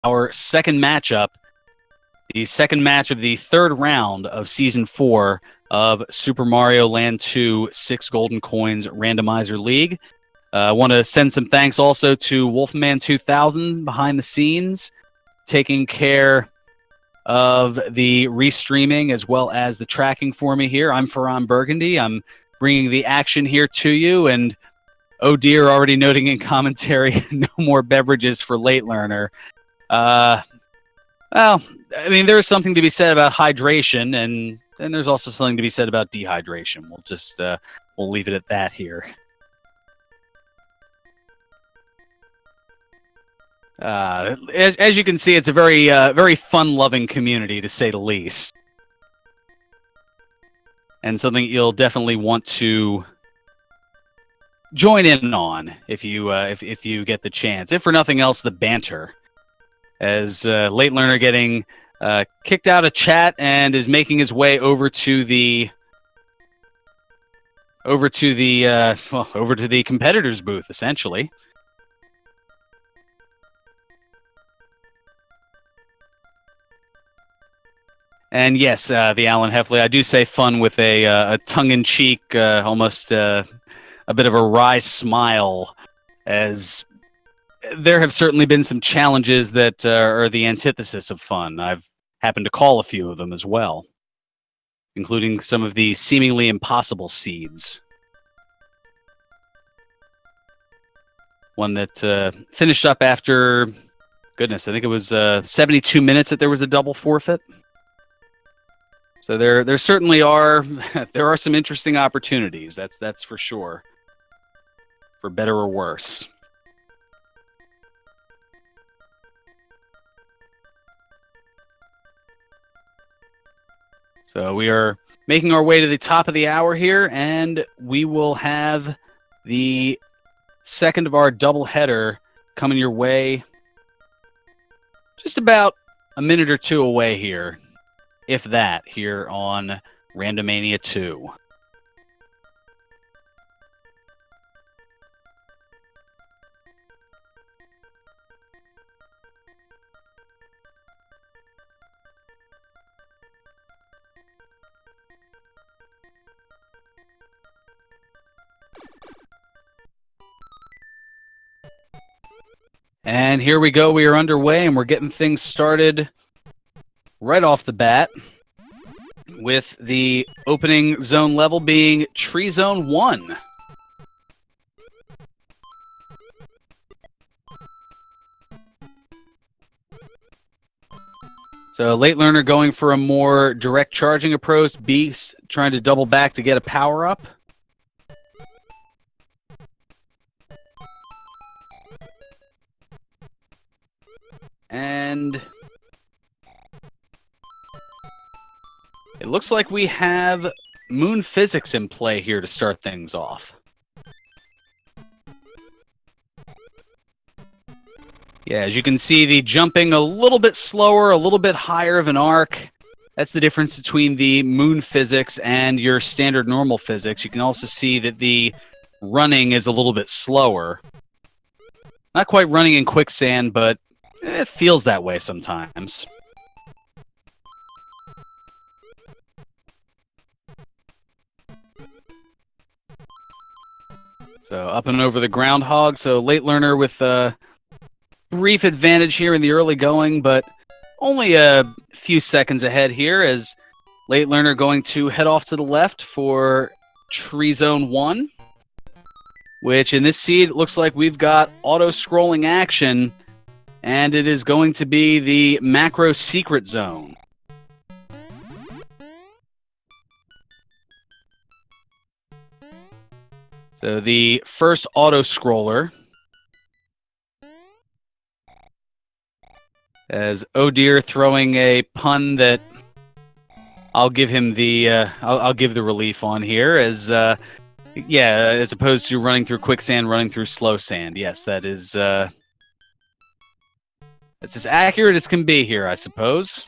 our second matchup, the second match of the third round of Season 4 of Super Mario Land 2 6 Golden Coins Randomizer League. I want to send some thanks also to Wolfman 2000 behind the scenes, taking care of the restreaming as well as the tracking for me here. I'm Ferran Burgundy. I'm bringing the action here to you, and oh dear, already noting in commentary, no more beverages for LateLearner. Well, I mean, there's something to be said about hydration, and there's also something to be said about dehydration. We'll just we'll leave it at that here. As you can see, it's a very fun-loving community, to say the least, and something you'll definitely want to join in on if you get the chance. If for nothing else, the banter, as LateLearner getting kicked out of chat and is making his way over to the competitors booth, essentially. And yes, the Alan Heffley, I do say fun with a tongue-in-cheek, almost a bit of a wry smile, as there have certainly been some challenges that are the antithesis of fun. I've happened to call a few of them as well, including some of the seemingly impossible seeds. One that finished up after, goodness, I think it was 72 minutes that there was a double forfeit. So there certainly are some interesting opportunities. That's for sure, for better or worse. So we are making our way to the top of the hour here, and we will have the second of our doubleheader coming your way just about a minute or two away here, if that, here on Randomania 2. And here we go. We are underway, and we're getting things started right off the bat with the opening zone level being Tree Zone 1. So LateLearner going for a more direct charging approach. Beast trying to double back to get a power-up. And it looks like we have Moon Physics in play here to start things off. Yeah, as you can see, the jumping a little bit slower, a little bit higher of an arc. That's the difference between the Moon Physics and your standard normal physics. You can also see that the running is a little bit slower. Not quite running in quicksand, but it feels that way sometimes. So up and over the groundhog. So LateLearner with a brief advantage here in the early going, but only a few seconds ahead here, as LateLearner going to head off to the left for Tree Zone 1, which in this seed, it looks like we've got auto-scrolling action, and it is going to be the Macro Secret Zone. So the first auto-scroller, as Oh Dear throwing a pun that I'll give him the I'll give the relief on here, as yeah, as opposed to running through quicksand, running through slow sand. Yes, that is that's as accurate as can be here, I suppose.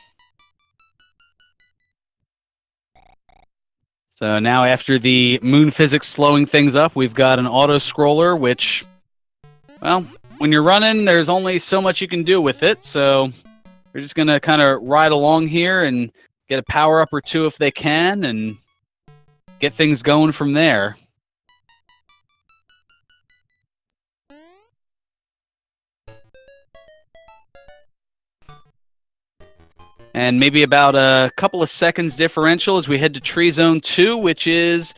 So now after the Moon Physics slowing things up, we've got an auto-scroller, which, well, when you're running, there's only so much you can do with it, so we're just going to kind of ride along here and get a power-up or two if they can, and get things going from there. And maybe about a couple of seconds differential as we head to Tree Zone 2, which is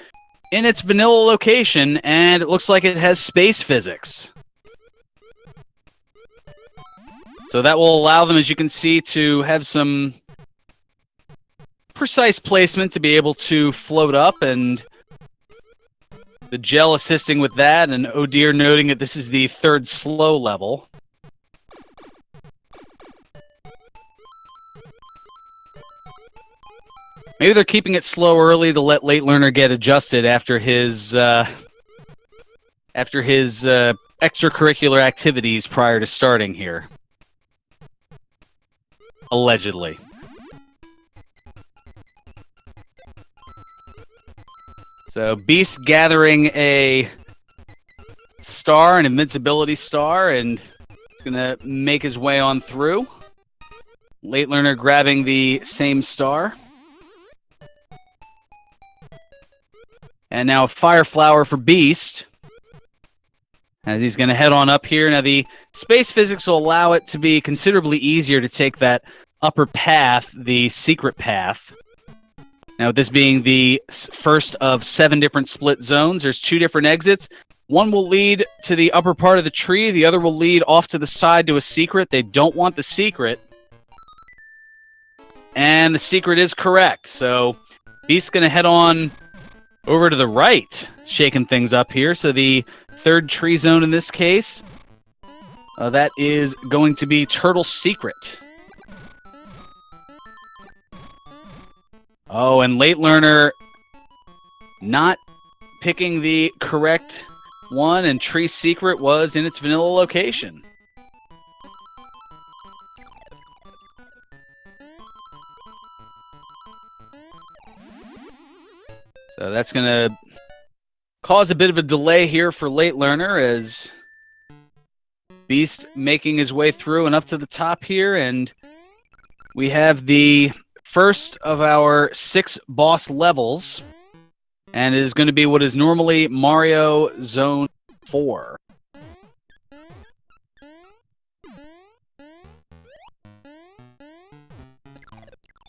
in its vanilla location, and it looks like it has space physics. So that will allow them, as you can see, to have some precise placement to be able to float up, and the gel assisting with that, and oh dear, noting that this is the third slow level. Maybe they're keeping it slow early to let LateLearner get adjusted after his extracurricular activities prior to starting here. Allegedly. So Beast gathering a star, an invincibility star, and he's going to make his way on through. LateLearner grabbing the same star. And now a Fire Flower for Beast, as he's going to head on up here. Now the space physics will allow it to be considerably easier to take that upper path, the secret path. Now this being the first of 7 different split zones, there's 2 different exits. One will lead to the upper part of the tree, the other will lead off to the side to a secret. They don't want the secret. And the secret is correct, so Beast's going to head on over to the right, shaking things up here. So the third tree zone in this case, that is going to be Turtle Secret. Oh, and LateLearner not picking the correct one, and Tree Secret was in its vanilla location. So that's going to cause a bit of a delay here for LateLearner as Beast making his way through and up to the top here. And we have the first of our 6 boss levels. And it is going to be what is normally Mario Zone 4.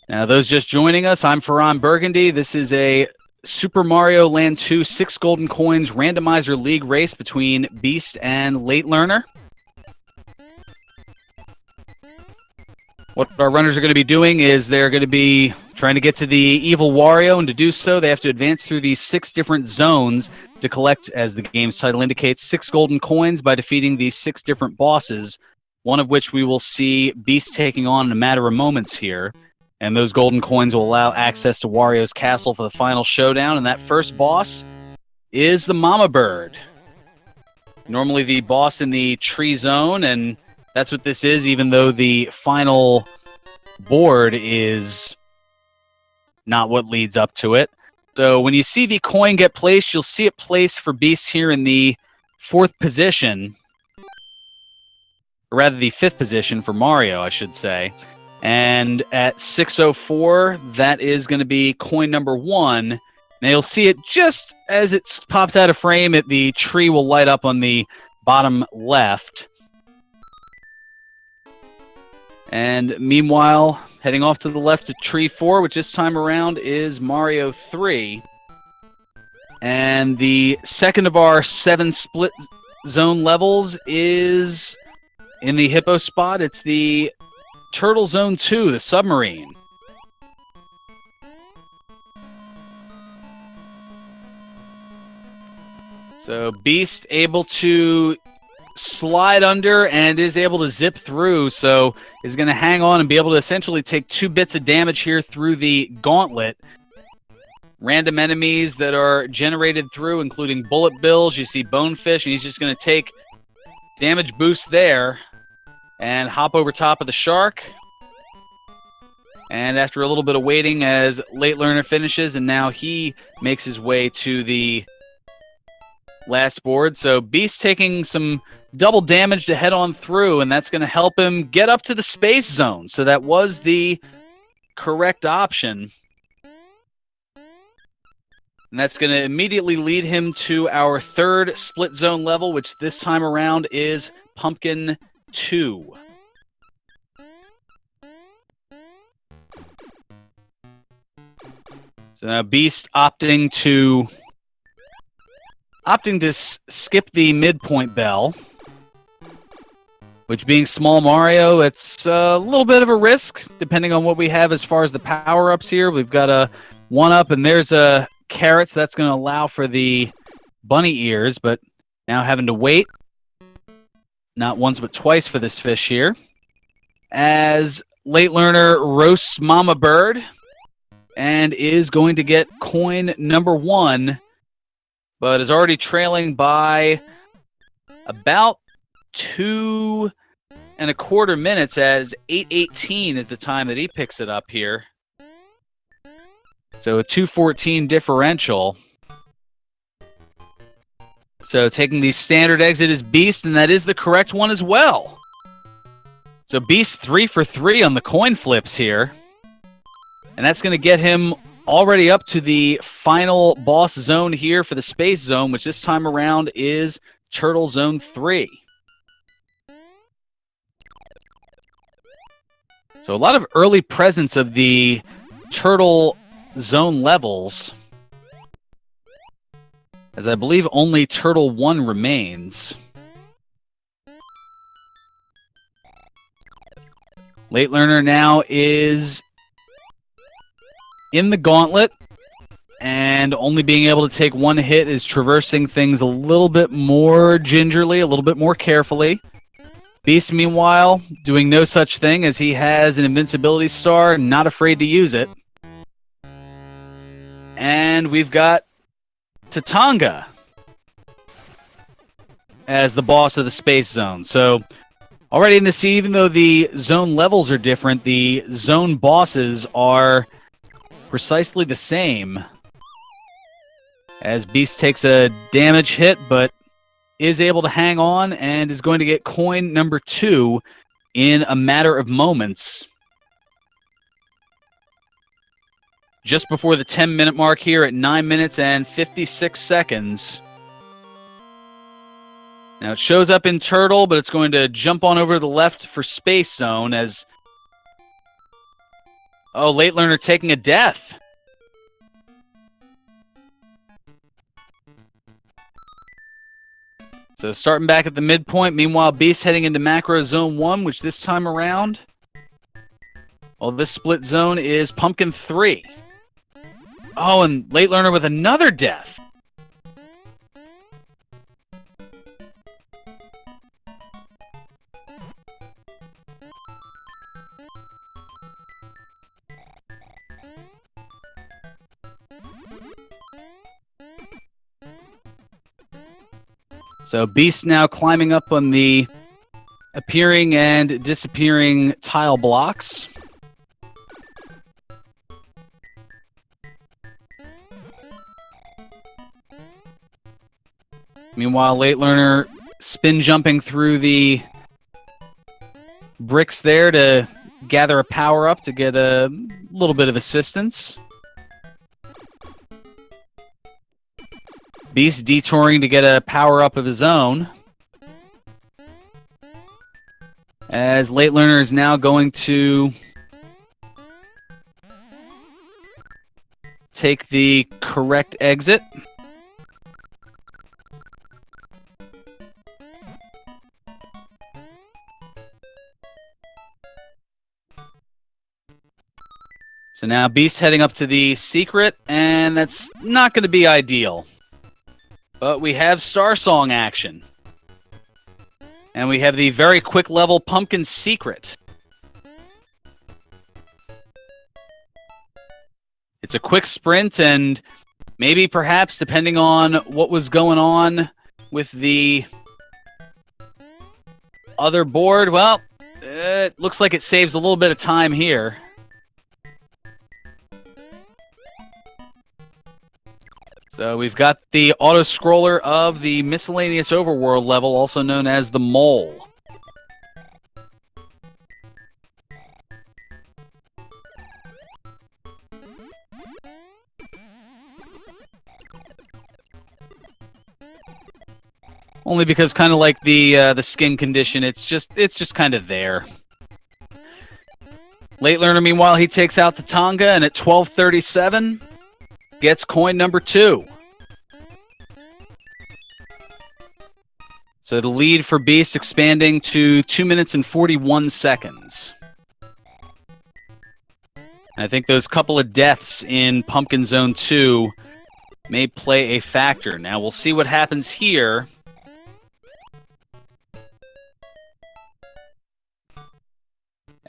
Now, those just joining us, I'm Ferran Burgundy. This is a Super Mario Land 2 6 Golden Coins Randomizer League race between Beast and LateLearner. What our runners are going to be doing is they're going to be trying to get to the evil Wario, and to do so, they have to advance through these 6 different zones to collect, as the game's title indicates, 6 golden coins by defeating these 6 different bosses, one of which we will see Beast taking on in a matter of moments here. And those golden coins will allow access to Wario's castle for the final showdown. And that first boss is the Mama Bird. Normally the boss in the tree zone, and that's what this is, even though the final board is not what leads up to it. So when you see the coin get placed, you'll see it placed for Beast here in the 4th position. Or rather, the 5th position for Mario, I should say. And at 6:04, that is going to be coin number 1. Now you'll see it just as it pops out of frame, the tree will light up on the bottom left. And meanwhile, heading off to the left to tree 4, which this time around is Mario 3. And the second of our 7 split zone levels is in the hippo spot. It's the Turtle Zone 2, the submarine. So Beast able to slide under and is able to zip through, so is going to hang on and be able to essentially take 2 bits of damage here through the gauntlet. Random enemies that are generated through, including bullet bills. You see Bonefish, and he's just going to take damage boost there and hop over top of the shark. And after a little bit of waiting as LateLearner finishes, and now he makes his way to the last board. So Beast taking some double damage to head on through, and that's going to help him get up to the space zone. So that was the correct option. And that's going to immediately lead him to our third split zone level, which this time around is Pumpkin 2. So now Beast opting to skip the midpoint bell, which being small Mario, it's a little bit of a risk, depending on what we have as far as the power-ups here. We've got a 1-up, and there's a carrot, so that's going to allow for the bunny ears, but now having to wait, not once but twice for this fish here, as LateLearner roasts Mama Bird, and is going to get coin number 1, but is already trailing by about 2.25 minutes, as 8:18 is the time that he picks it up here. So a 2:14 differential. So taking the standard exit is Beast, and that is the correct one as well. So Beast 3 for 3 on the coin flips here. And that's going to get him already up to the final boss zone here for the space zone, which this time around is Turtle Zone 3. So a lot of early presence of the Turtle Zone levels, as I believe only Turtle 1 remains. LateLearner now is in the gauntlet, and only being able to take one hit is traversing things a little bit more gingerly, a little bit more carefully. Beast, meanwhile, doing no such thing, as he has an invincibility star, not afraid to use it. And we've got Tatanga as the boss of the space zone. So already in this, even though the zone levels are different, the zone bosses are precisely the same, as Beast takes a damage hit, but is able to hang on and is going to get coin number 2 in a matter of moments. Just before the 10-minute mark here at 9 minutes and 56 seconds. Now it shows up in Turtle, but it's going to jump on over to the left for Space Zone, as LateLearner taking a death. So starting back at the midpoint, meanwhile Beast heading into Macro Zone 1, which this time around, this split zone is Pumpkin 3. Oh, and LateLearner with another death. So Beast now climbing up on the appearing and disappearing tile blocks. Meanwhile, LateLearner spin jumping through the bricks there to gather a power-up to get a little bit of assistance. Beast detouring to get a power-up of his own, as LateLearner is now going to take the correct exit. So now Beast heading up to the secret, and that's not going to be ideal. But we have Star Song action. And we have the very quick level Pumpkin Secret. It's a quick sprint, and maybe perhaps depending on what was going on with the other board, well, it looks like it saves a little bit of time here. So we've got the auto-scroller of the miscellaneous overworld level, also known as the Mole. Only because, kind of like the skin condition, it's just kind of there. LateLearner, meanwhile, he takes out Tatanga, and at 12:37, gets coin number 2. So the lead for Beast expanding to 2 minutes and 41 seconds. I think those couple of deaths in Pumpkin Zone 2 may play a factor. Now we'll see what happens here.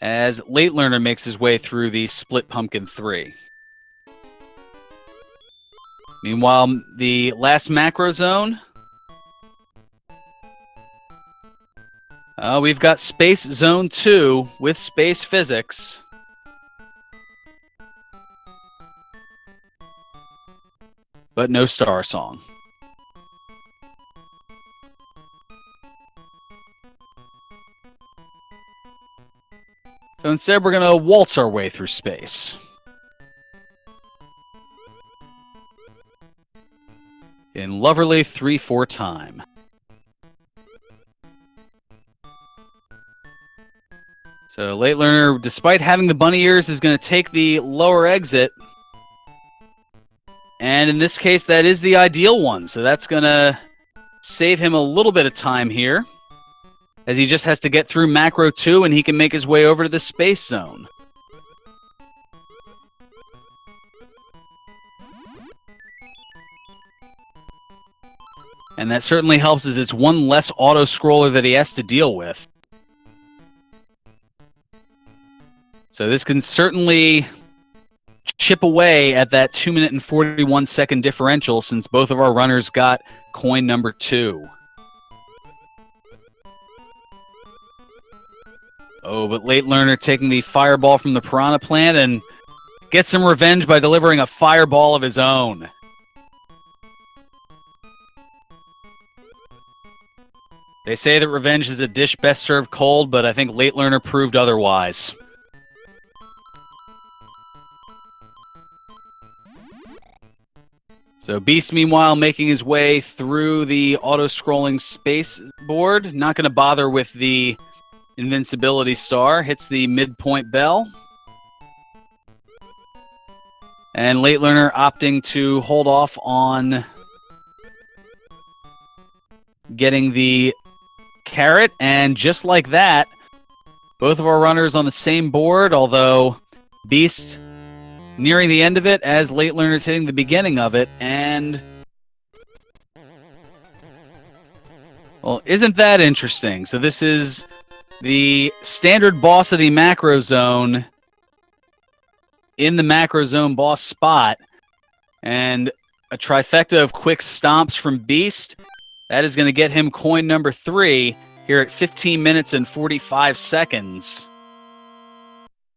As LateLearner makes his way through the Split Pumpkin 3. Meanwhile, the last macro zone. We've got Space Zone 2 with Space Physics. But no Star Song. So instead, we're going to waltz our way through space. In Loverly 3/4 time. So LateLearner, despite having the bunny ears, is going to take the lower exit. And in this case, that is the ideal one. So that's going to save him a little bit of time here, as he just has to get through Macro 2 and he can make his way over to the Space Zone. And that certainly helps, as it's one less auto-scroller that he has to deal with. So this can certainly chip away at that 2 minute and 41 second differential, since both of our runners got coin number 2. Oh, but LateLearner taking the fireball from the Piranha Plant and gets some revenge by delivering a fireball of his own. They say that revenge is a dish best served cold, but I think LateLearner proved otherwise. So Beast, meanwhile, making his way through the auto-scrolling space board. Not going to bother with the invincibility star. Hits the midpoint bell. And LateLearner opting to hold off on getting the carrot. And just like that, both of our runners on the same board, although Beast nearing the end of it as LateLearner's hitting the beginning of it. And, well, isn't that interesting? So this is the standard boss of the macro zone in the macro zone boss spot. And a trifecta of quick stomps from Beast. That is going to get him coin number 3 here at 15 minutes and 45 seconds.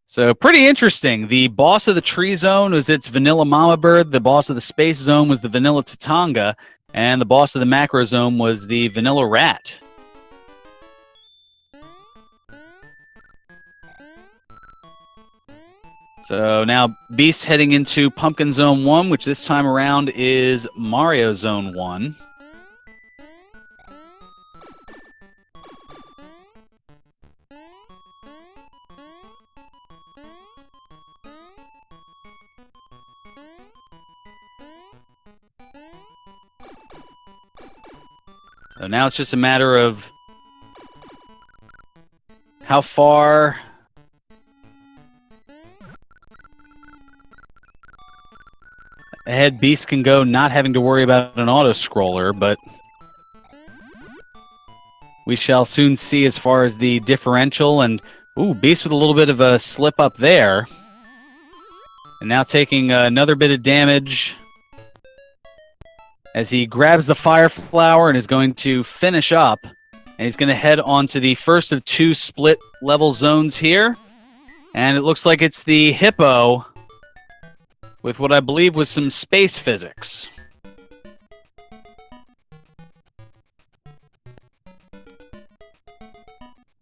So pretty interesting. The boss of the tree zone was its vanilla mama bird. The boss of the space zone was the vanilla Tatanga. And the boss of the macro zone was the vanilla rat. So now Beast heading into Pumpkin Zone 1, which this time around is Mario Zone 1. So now it's just a matter of how far ahead Beast can go, not having to worry about an auto-scroller, but we shall soon see as far as the differential. And, ooh, Beast with a little bit of a slip up there. And now taking another bit of damage as he grabs the fire flower and is going to finish up. And he's going to head on to the first of 2 split level zones here. And it looks like it's the hippo with what I believe was some space physics.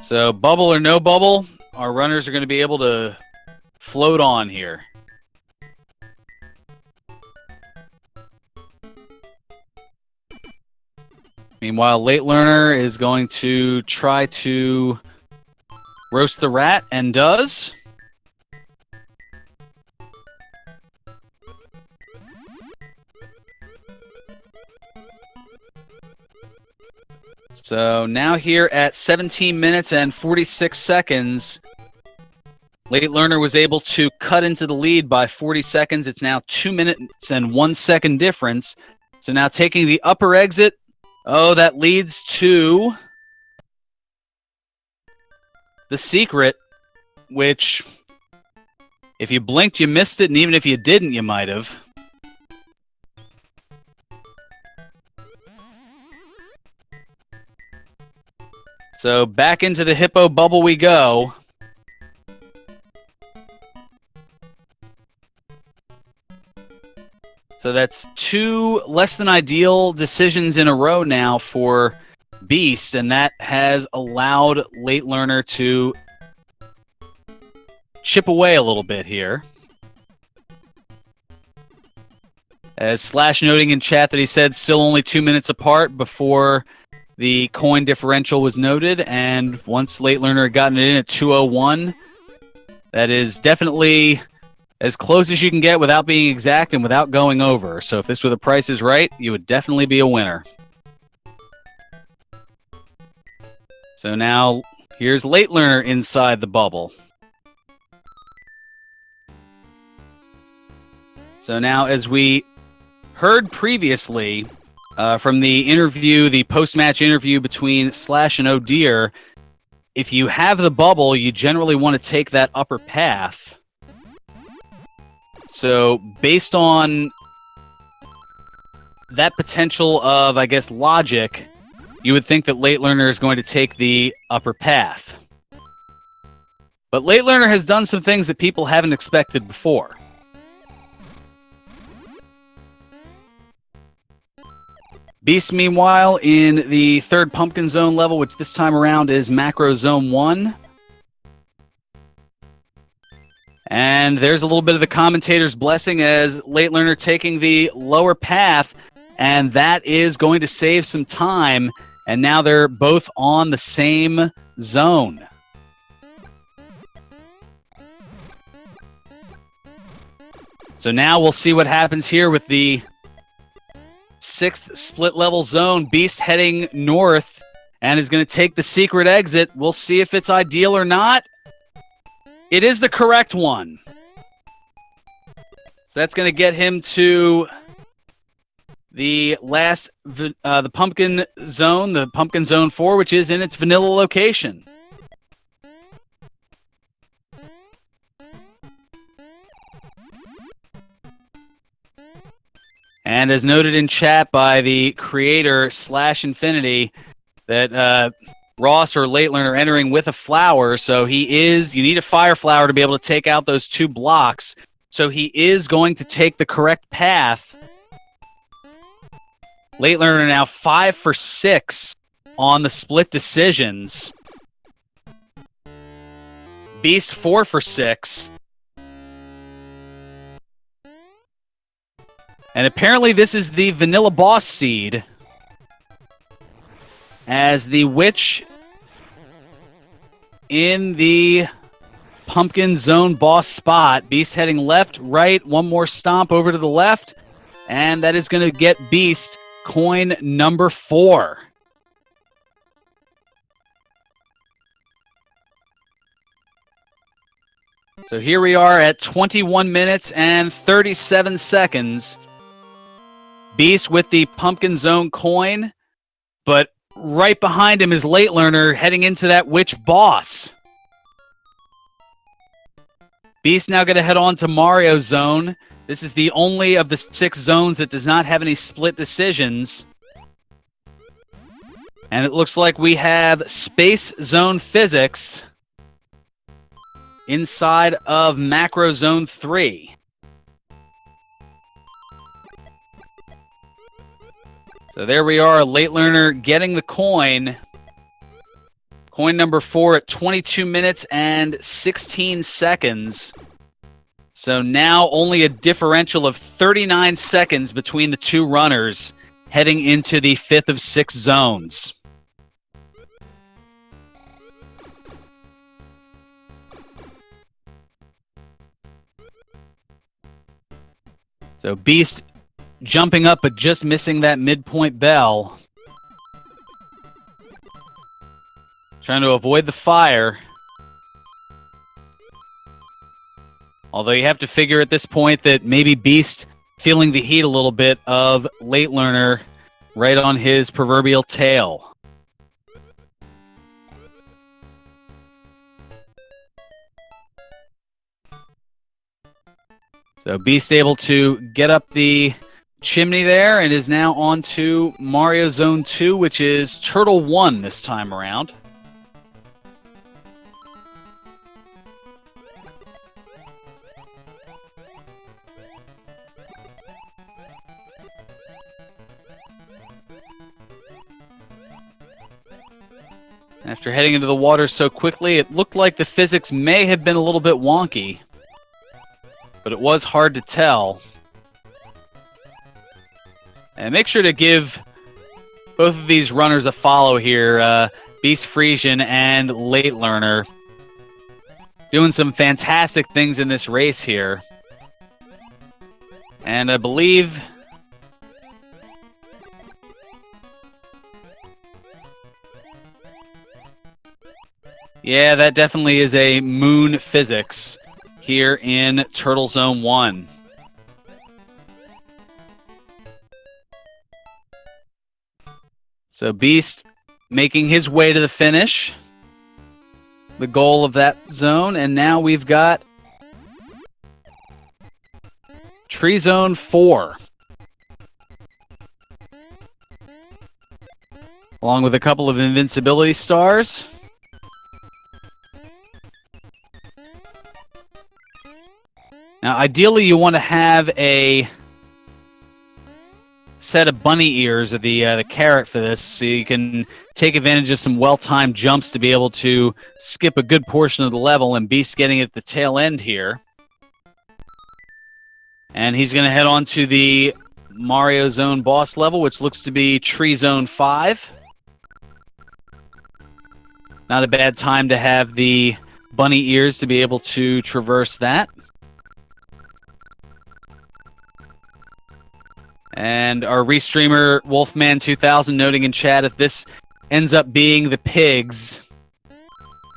So bubble or no bubble, our runners are going to be able to float on here. Meanwhile, LateLearner is going to try to roast the rat, and does. So now here at 17 minutes and 46 seconds, LateLearner was able to cut into the lead by 40 seconds. It's now 2 minutes and 1 second difference. So now taking the upper exit. Oh, that leads to the secret, which if you blinked, you missed it, and even if you didn't, you might have. So back into the hippo bubble we go. So that's 2 less than ideal decisions in a row now for Beast, and that has allowed LateLearner to chip away a little bit here. As Slash noting in chat that he said still only 2 minutes apart before the coin differential was noted, and once LateLearner had gotten it in at 2:01, that is definitely as close as you can get without being exact and without going over. So if this were the Price is Right, you would definitely be a winner. So now here's LateLearner inside the bubble. So now, as we heard previously from the interview, the post-match interview between Slash and O'Deer, if you have the bubble, you generally want to take that upper path. So based on that potential of, I guess, logic, you would think that LateLearner is going to take the upper path. But LateLearner has done some things that people haven't expected before. Beast, meanwhile, in the third pumpkin zone level, which this time around is macro zone 1. And there's a little bit of the commentator's blessing as LateLearner taking the lower path, and that is going to save some time, and now they're both on the same zone. So now we'll see what happens here with the 6th split level zone. Beast heading north and is going to take the secret exit. We'll see if it's ideal or not. It is the correct one. So that's going to get him to the last, the pumpkin zone 4, which is in its vanilla location. And as noted in chat by the creator Slash Infinity, that Ross or LateLearner entering with a flower, so he is, you need a fire flower to be able to take out those 2 blocks. So he is going to take the correct path. LateLearner now 5 for 6 on the split decisions. Beast 4 for 6. And apparently this is the vanilla boss seed, as the witch in the pumpkin zone boss spot. Beast heading left, right, one more stomp over to the left, and that is going to get Beast coin number 4. So here we are at 21 minutes and 37 seconds. Beast with the pumpkin zone coin, but right behind him is LateLearner heading into that witch boss. Beast now going to head on to Mario Zone. This is the only of the 6 zones that does not have any split decisions. And it looks like we have Space Zone Physics inside of Macro Zone 3. So there we are, LateLearner getting the coin. Coin number 4 at 22 minutes and 16 seconds. So now only a differential of 39 seconds between the two runners heading into the 5th of 6 zones. So Beast jumping up but just missing that midpoint bell. Trying to avoid the fire. Although you have to figure at this point that maybe Beast feeling the heat a little bit of LateLearner right on his proverbial tail. So Beast able to get up the chimney there and is now on to Mario Zone 2, which is Turtle 1 this time around. After heading into the water so quickly, it looked like the physics may have been a little bit wonky, but it was hard to tell. And make sure to give both of these runners a follow here, BeastFrisian and LateLearner. Doing some fantastic things in this race here. And I believe... yeah, that definitely is a moon physics here in Turtle Zone 1. So Beast making his way to the finish. The goal of that zone. And now we've got Tree Zone 4. Along with a couple of invincibility stars. Now, ideally, you want to have a set of bunny ears of the carrot for this, so you can take advantage of some well-timed jumps to be able to skip a good portion of the level, and Beast getting at the tail end here. And he's going to head on to the Mario Zone boss level, which looks to be Tree Zone 5. Not a bad time to have the bunny ears to be able to traverse that. And our restreamer Wolfman2000 noting in chat, if this ends up being the pigs,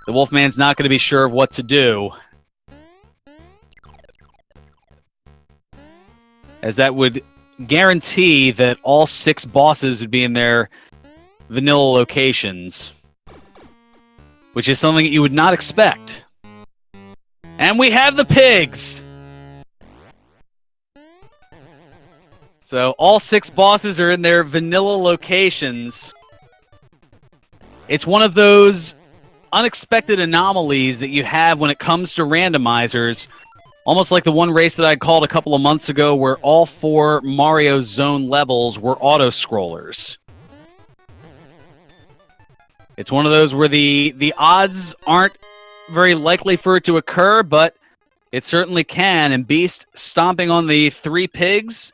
the Wolfman's not going to be sure of what to do, as that would guarantee that all 6 bosses would be in their vanilla locations, which is something that you would not expect. And we have the pigs! So all 6 bosses are in their vanilla locations. It's one of those unexpected anomalies that you have when it comes to randomizers. Almost like the one race that I called a couple of months ago where all 4 Mario Zone levels were auto-scrollers. It's one of those where the odds aren't very likely for it to occur, but it certainly can. And Beast stomping on the 3 pigs...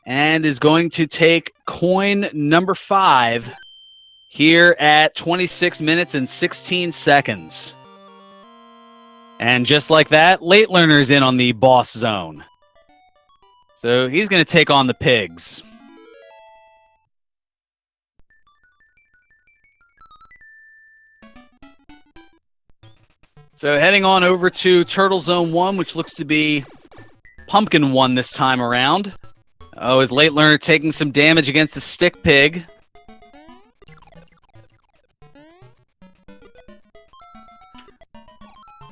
and is going to take coin number 5 here at 26 minutes and 16 seconds. And just like that, LateLearner's in on the boss zone. So he's going to take on the pigs. So heading on over to Turtle Zone 1, which looks to be Pumpkin 1 this time around. Oh, is LateLearner taking some damage against the stick pig?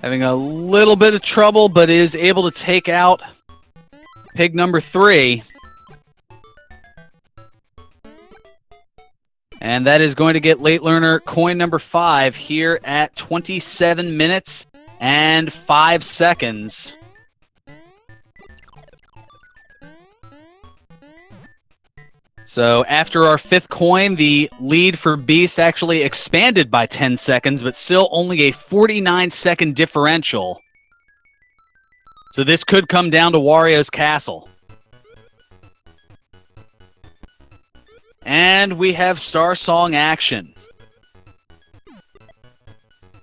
Having a little bit of trouble, but is able to take out pig number 3. And that is going to get LateLearner coin number 5 here at 27 minutes and 5 seconds. So after our 5th coin, the lead for Beast actually expanded by 10 seconds, but still only a 49-second differential. So this could come down to Wario's Castle. And we have Star Song action.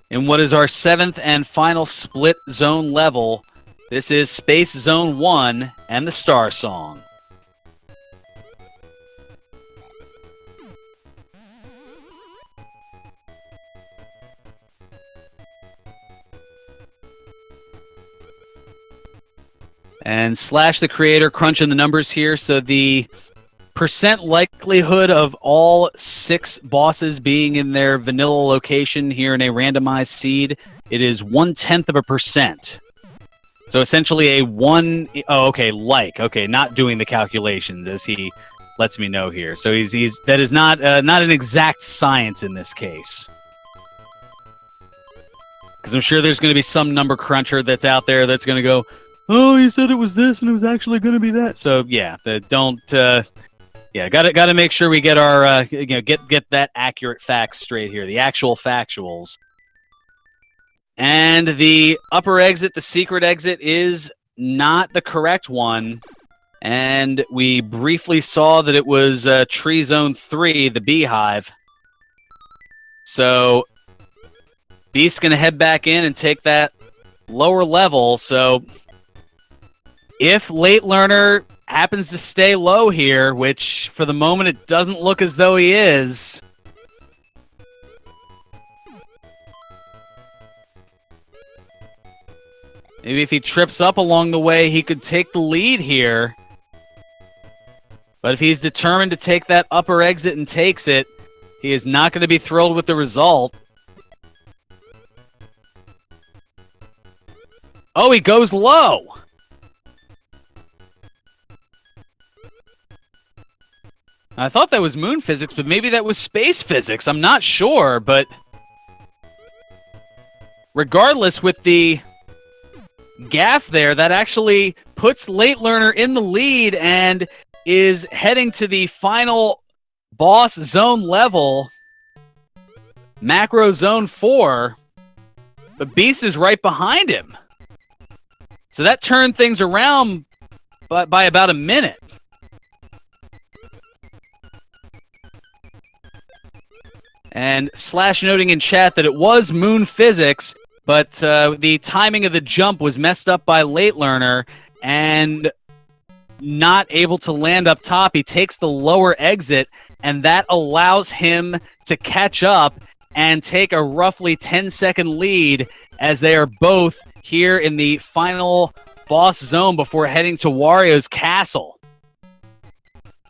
In what is our 7th and final split zone level, this is Space Zone 1 and the Star Song. And Slash the creator crunching the numbers here. So the percent likelihood of all 6 bosses being in their vanilla location here in a randomized seed, it is 1/10%. So essentially a not doing the calculations as he lets me know here. So that is not an exact science in this case. Because I'm sure there's going to be some number cruncher that's out there that's going to go, oh, you said it was this and it was actually going to be that. So yeah, got to make sure we get our get that accurate facts straight here, the actual factuals. And the upper exit, the secret exit, is not the correct one. And we briefly saw that it was Tree Zone 3, the Beehive. So Beast's going to head back in and take that lower level. So if LateLearner happens to stay low here, which for the moment it doesn't look as though he is, maybe if he trips up along the way, he could take the lead here. But if he's determined to take that upper exit and takes it, he is not going to be thrilled with the result. Oh, he goes low. I thought that was moon physics, but maybe that was space physics. I'm not sure, but regardless, with the gaff there, that actually puts LateLearner in the lead and is heading to the final boss zone level, Macro Zone 4, but Beast is right behind him. So that turned things around by about a minute. And Slash noting in chat that it was moon physics, but the timing of the jump was messed up by LateLearner and not able to land up top. He takes the lower exit, and that allows him to catch up and take a roughly 10-second lead as they are both here in the final boss zone before heading to Wario's Castle.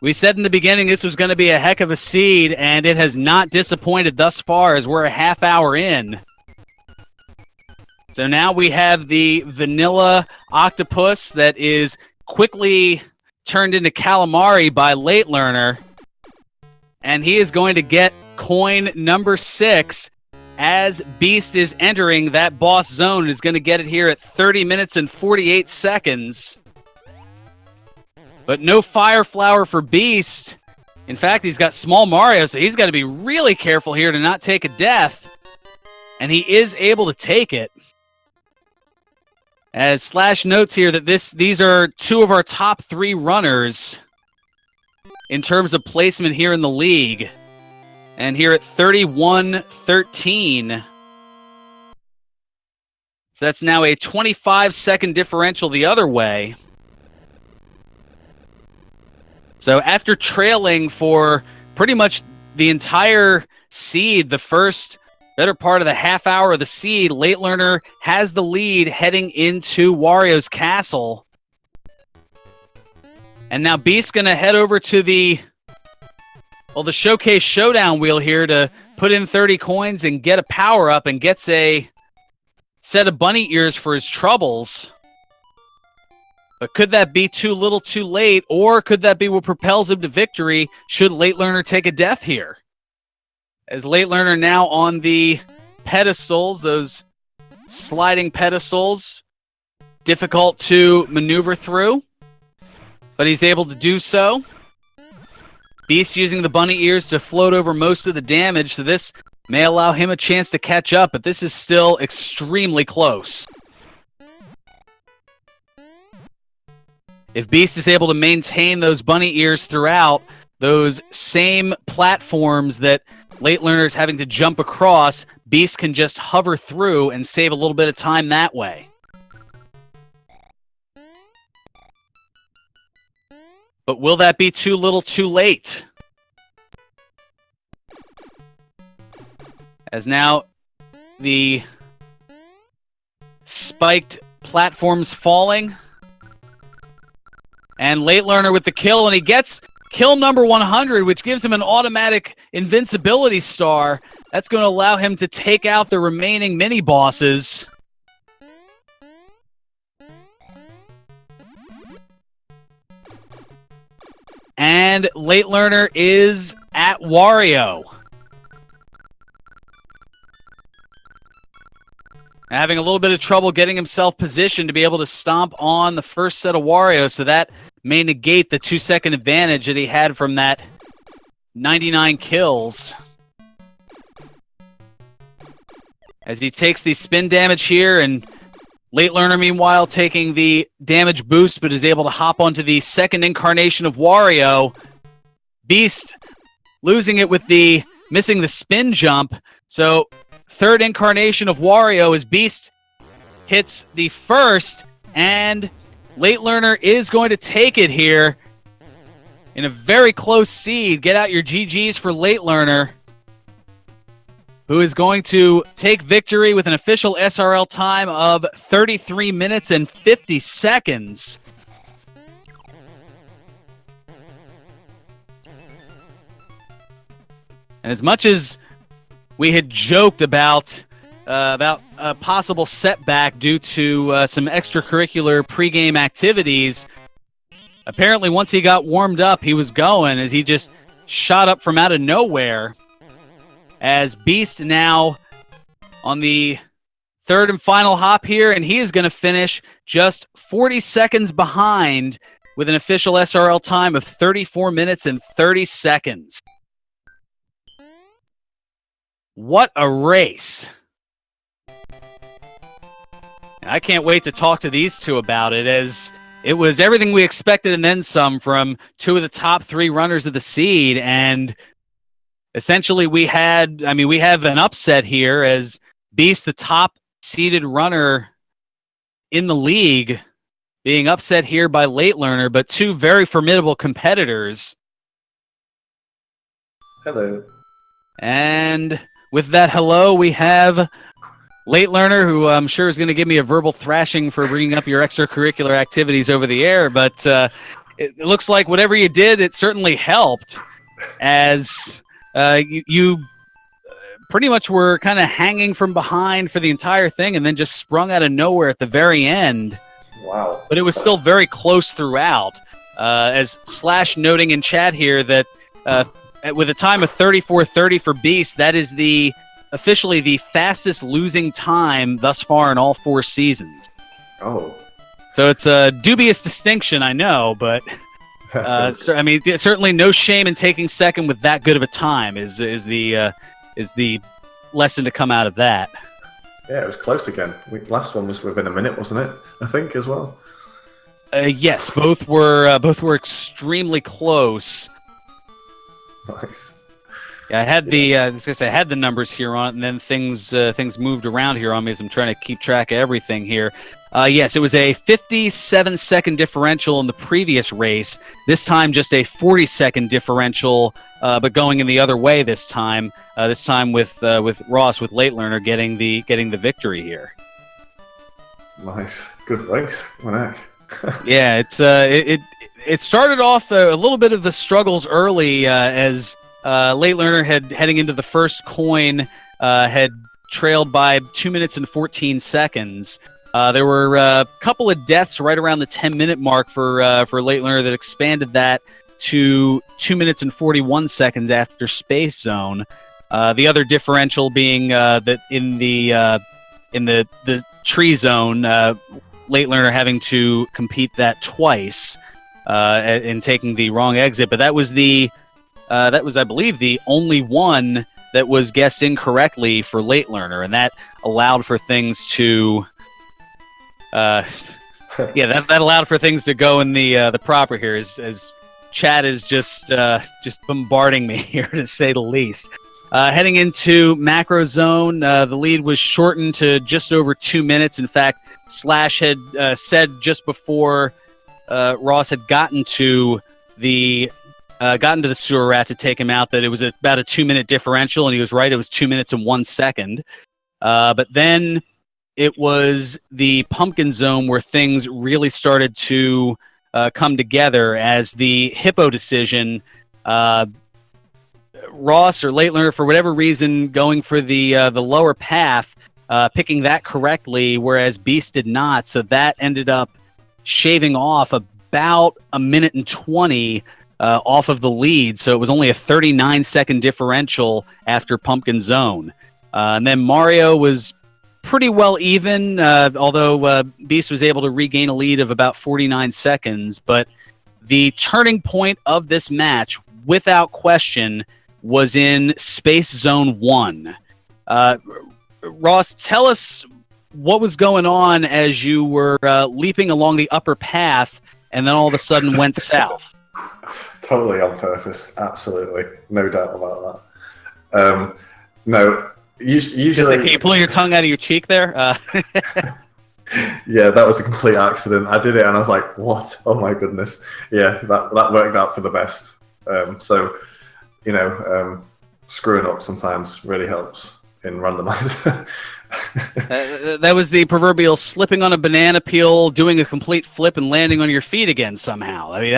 We said in the beginning this was going to be a heck of a seed, and it has not disappointed thus far as we're a half hour in. So now we have the vanilla octopus that is quickly turned into calamari by LateLearner, and he is going to get coin number 6 as Beast is entering that boss zone. Is going to get it here at 30 minutes and 48 seconds. But no fire flower for Beast. In fact, he's got small Mario, so he's got to be really careful here to not take a death. And he is able to take it. As Slash notes here that these are 2 of our top 3 runners in terms of placement here in the league. And here at 31-13. So that's now a 25-second differential the other way. So after trailing for pretty much the entire seed, the first better part of the half hour of the seed, LateLearner has the lead heading into Wario's Castle. And now Beast's going to head over to the Showcase Showdown wheel here to put in 30 coins and get a power-up and gets a set of bunny ears for his troubles. But could that be too little too late, or could that be what propels him to victory should LateLearner take a death here? As LateLearner now on the pedestals, those sliding pedestals, difficult to maneuver through, but he's able to do so. Beast using the bunny ears to float over most of the damage, so this may allow him a chance to catch up, but this is still extremely close. If Beast is able to maintain those bunny ears throughout, those same platforms that LateLearner is having to jump across, Beast can just hover through and save a little bit of time that way. But will that be too little too late? As now the spiked platforms falling. And LateLearner with the kill, and he gets kill number 100, which gives him an automatic invincibility star. That's going to allow him to take out the remaining mini-bosses. And LateLearner is at Wario. Having a little bit of trouble getting himself positioned to be able to stomp on the first set of Wario, so that may negate the 2-second advantage that he had from that 99 kills. As he takes the spin damage here, and LateLearner, meanwhile, taking the damage boost, but is able to hop onto the second incarnation of Wario. Beast losing it with the missing the spin jump. So third incarnation of Wario as Beast hits the first, and LateLearner is going to take it here in a very close seed. Get out your GGs for LateLearner, who is going to take victory with an official SRL time of 33 minutes and 50 seconds. And as much as we had joked about a possible setback due to some extracurricular pregame activities, apparently once he got warmed up, he was going, as he just shot up from out of nowhere. As Beast now on the third and final hop here, and he is going to finish just 40 seconds behind with an official SRL time of 34 minutes and 30 seconds. What a race. I can't wait to talk to these two about it, as it was everything we expected and then some from two of the top three runners of the seed. And essentially we have an upset here, as Beast, the top seeded runner in the league, being upset here by LateLearner, but two very formidable competitors. Hello. And with that hello, we have LateLearner, who I'm sure is going to give me a verbal thrashing for bringing up your extracurricular activities over the air, but it looks like whatever you did, it certainly helped, as you pretty much were kind of hanging from behind for the entire thing and then just sprung out of nowhere at the very end. Wow. But it was still very close throughout, as Slash noting in chat here that with a time of 34:30 for Beast, that is officially the fastest losing time thus far in all 4 seasons. Oh. So it's a dubious distinction, I know, but certainly no shame in taking second with that good of a time is the lesson to come out of that. Yeah, it was close again. Last one was within a minute, wasn't it? I think as well. Yes, both were extremely close. Nice. Yeah, I had I had the numbers here on it, and then things moved around here on me as I'm trying to keep track of everything here. Yes, it was a 57-second differential in the previous race. This time, just a 40-second differential, but going in the other way this time. This time with Ross, with LateLearner getting the victory here. Nice, good race. What the heck? Yeah, it started off a little bit of the struggles early, as LateLearner heading into the first coin had trailed by 2 minutes and 14 seconds. There were a couple of deaths right around the 10-minute mark for LateLearner that expanded that to 2 minutes and 41 seconds after Space Zone. The other differential being that in the tree zone, LateLearner having to compete that twice and taking the wrong exit. But that was the that was, I believe, the only one that was guessed incorrectly for LateLearner, and that allowed for things to, that allowed for things to go in the proper here. As chat is just bombarding me here, to say the least. Heading into macro zone, the lead was shortened to just over 2 minutes. In fact, Slash had said just before Ross had gotten to the sewer rat to take him out that it was about a 2-minute differential, and he was right. It was 2 minutes and 1 second. But then it was the pumpkin zone where things really started to come together as the hippo decision. Ross or LateLearner, for whatever reason, going for the lower path, picking that correctly, whereas Beast did not. So that ended up shaving off about 1:20 off of the lead. So it was only a 39-second differential after Pumpkin Zone. And then Mario was pretty well even, although Beast was able to regain a lead of about 49 seconds. But the turning point of this match, without question, was in Space Zone 1. Ross, tell us what was going on as you were leaping along the upper path and then all of a sudden went south. Totally on purpose, absolutely. No doubt about that. No, usually... Can you pull your tongue out of your cheek there? Yeah, that was a complete accident. I did it and I was like, what? Oh my goodness. Yeah, that worked out for the best. So, screwing up sometimes really helps in Randomizer. That was the proverbial slipping on a banana peel, doing a complete flip, and landing on your feet again somehow. I mean,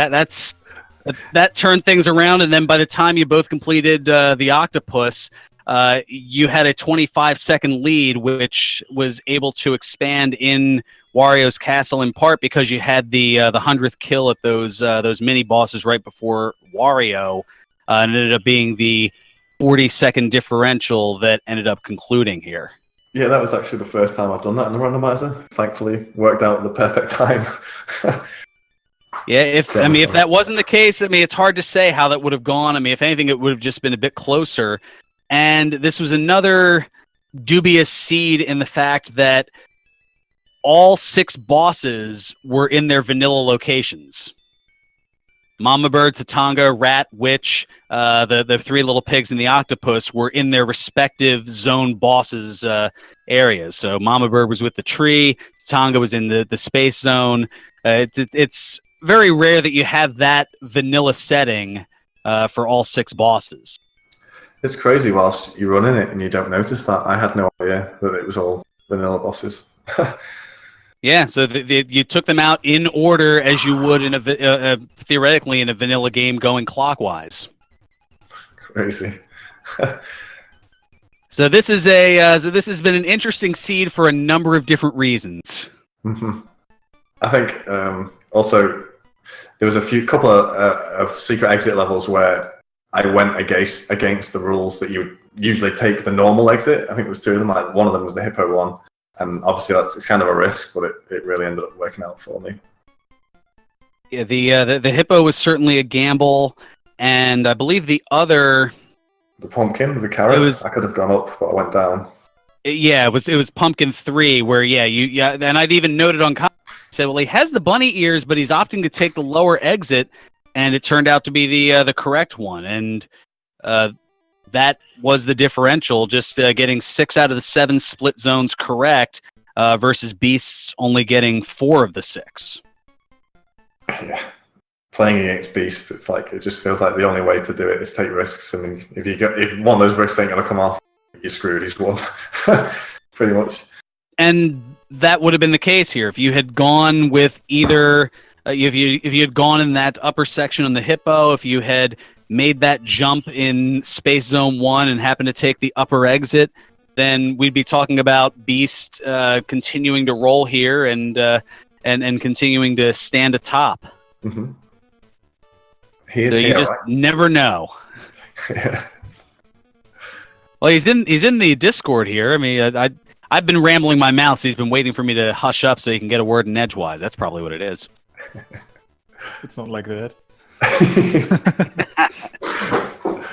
that turned things around, and then by the time you both completed the octopus, you had a 25-second lead, which was able to expand in Wario's castle in part because you had the 100th kill at those mini bosses right before Wario, and it ended up being the 40-second differential that ended up concluding here. Yeah, that was actually the first time I've done that in the Randomizer. Thankfully, worked out at the perfect time. Yeah, if that wasn't the case, it's hard to say how that would have gone. If anything, it would have just been a bit closer. And this was another dubious seed in the fact that all 6 bosses were in their vanilla locations. Mama Bird, Tatanga, Rat, Witch, the 3 little pigs, and the octopus were in their respective zone bosses areas. So Mama Bird was with the tree, Tatanga was in the space zone. It's very rare that you have that vanilla setting for all 6 bosses. It's crazy whilst you run in it and you don't notice that. I had no idea that it was all vanilla bosses. Yeah, so you took them out in order as you would in theoretically in a vanilla game going clockwise. Crazy. So this has been an interesting seed for a number of different reasons. Mm-hmm. I think also there was a couple of secret exit levels where I went against the rules that you would usually take the normal exit. I think it was 2 of them. Like one of them was the hippo one. And obviously it's kind of a risk, but it really ended up working out for me. Yeah, the hippo was certainly a gamble, and I believe the pumpkin with the carrot. I could have gone up, but I went down. Yeah, it was Pumpkin 3 where and I'd even noted on comment, said, well, he has the bunny ears, but he's opting to take the lower exit, and it turned out to be the correct one, and that was the differential, just getting 6 out of the 7 split zones correct versus Beasts only getting 4 of the 6. Yeah, playing against Beast, it's like it just feels like the only way to do it is take risks. I mean, if one of those risks ain't gonna come off, you're screwed. He's won, pretty much. And that would have been the case here if you had gone with either if you had gone in that upper section on the hippo, if you had made that jump in Space Zone 1 and happened to take the upper exit, then we'd be talking about Beast continuing to roll here and continuing to stand atop. Mm-hmm. So you just never know. Yeah. Well, he's in the Discord here. I mean, I've been rambling my mouth, so he's been waiting for me to hush up so he can get a word in edgewise. That's probably what it is. It's not like that.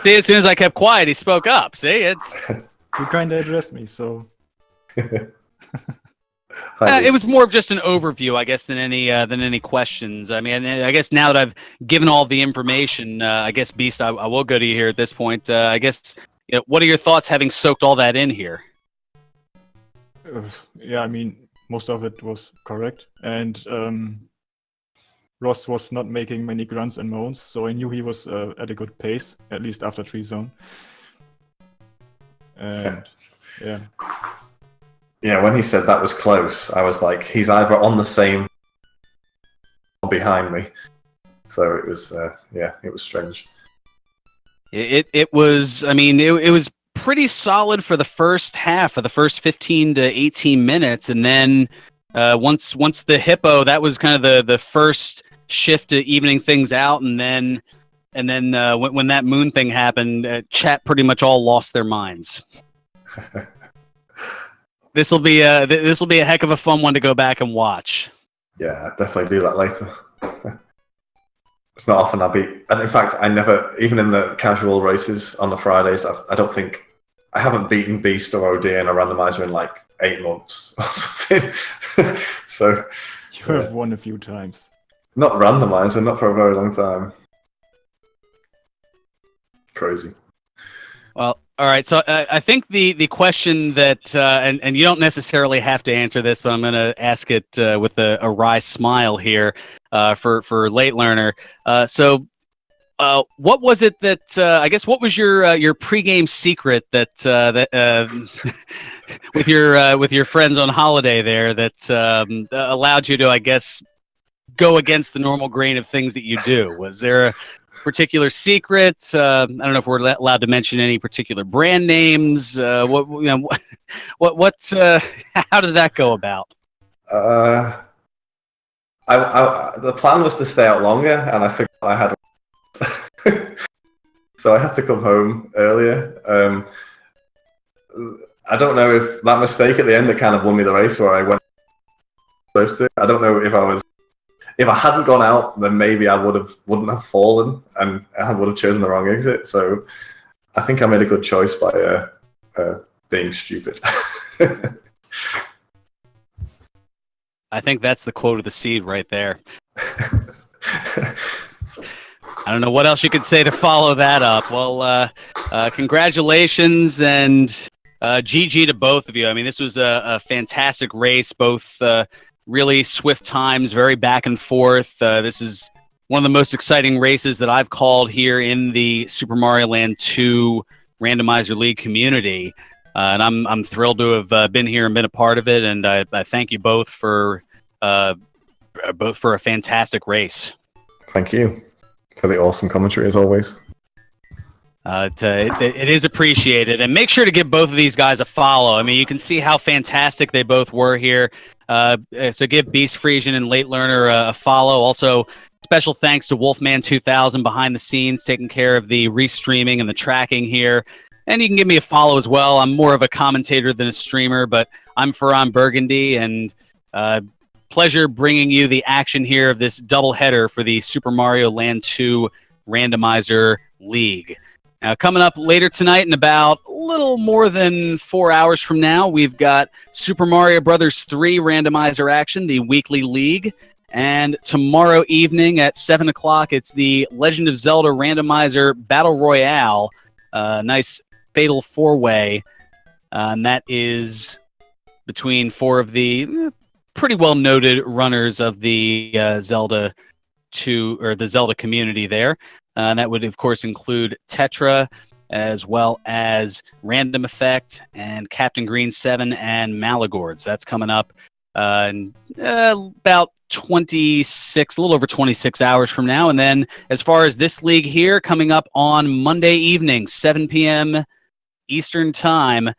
See, as soon as I kept quiet, he spoke up. See, it's. You kind of addressed me, so. It was more of just an overview, I guess, than any questions. I mean, I guess now that I've given all the information, I guess Beast, I will go to you here at this point. I guess, what are your thoughts having soaked all that in here? Yeah, I mean, most of it was correct, and Ross was not making many grunts and moans, so I knew he was at a good pace, at least after 3 zone. And yeah. Yeah, when he said that was close, I was like, he's either on the same or behind me. So it was, it was strange. It was, I mean, it was pretty solid for the first half, for the first 15 to 18 minutes. And then once the hippo, that was kind of the first shift to evening things out. And then when that moon thing happened, chat pretty much all lost their minds. This will be a heck of a fun one to go back and watch. Yeah, I'll definitely do that later. It's not often and in fact, I never, even in the casual races on the Fridays, I haven't beaten Beast or OD in a randomizer in like 8 months or something. So you have won a few times. Not randomizer, not for a very long time. Crazy. Well, all right. So I think the question that, and you don't necessarily have to answer this, but I'm going to ask it with a wry smile here for LateLearner. So what was it that, I guess, what was your pregame secret that with your friends on holiday there that allowed you to, I guess, go against the normal grain of things that you do? Was there a particular secret? I don't know if we're allowed to mention any particular brand names. How did that go about? The plan was to stay out longer, and I think I had, so I had to come home earlier. I don't know if that mistake at the end that kind of won me the race, where I went supposed to. I don't know if I hadn't gone out, then maybe I wouldn't have fallen, and I would have chosen the wrong exit. So I think I made a good choice by being stupid. I think that's the quote of the seed right there. I don't know what else you could say to follow that up. Well, congratulations and GG to both of you. I mean, this was a fantastic race, both really swift times, very back and forth. This is one of the most exciting races that I've called here in the Super Mario Land 2 Randomizer League community. And I'm thrilled to have been here and been a part of it. And I thank you both for a fantastic race. Thank you for the awesome commentary, as always. It is appreciated. And make sure to give both of these guys a follow. I mean, you can see how fantastic they both were here. So give BeastFrisian and LateLearner a follow. Also, special thanks to Wolfman 2000 behind the scenes, taking care of the restreaming and the tracking here. And you can give me a follow as well. I'm more of a commentator than a streamer, but I'm Ferran Burgundy, and pleasure bringing you the action here of this doubleheader for the Super Mario Land 2 Randomizer League. Now, coming up later tonight in about a little more than 4 hours from now, we've got Super Mario Bros. 3 randomizer action, the weekly league. And tomorrow evening at 7 o'clock, it's the Legend of Zelda randomizer Battle Royale. Nice fatal 4-way. And that is between 4 of the pretty well-noted runners of the Zelda 2, or the Zelda community there. And that would, of course, include Tetra, as well as Random Effect and Captain Green 7 and Malagords. That's coming up in about 26, a little over 26 hours from now. And then as far as this league here, coming up on Monday evening, 7 p.m. Eastern Time,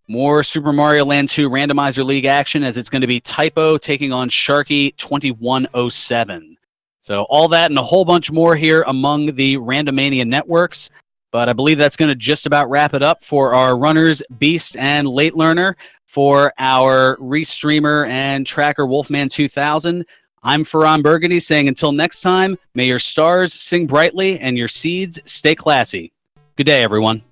more Super Mario Land 2 Randomizer League action, as it's going to be Typo taking on Sharky 2107. So all that and a whole bunch more here among the Randomania networks. But I believe that's going to just about wrap it up for our runners, Beast and LateLearner. For our restreamer and tracker, Wolfman 2000, I'm Ferran Burgundy saying until next time, may your stars sing brightly and your seeds stay classy. Good day, everyone.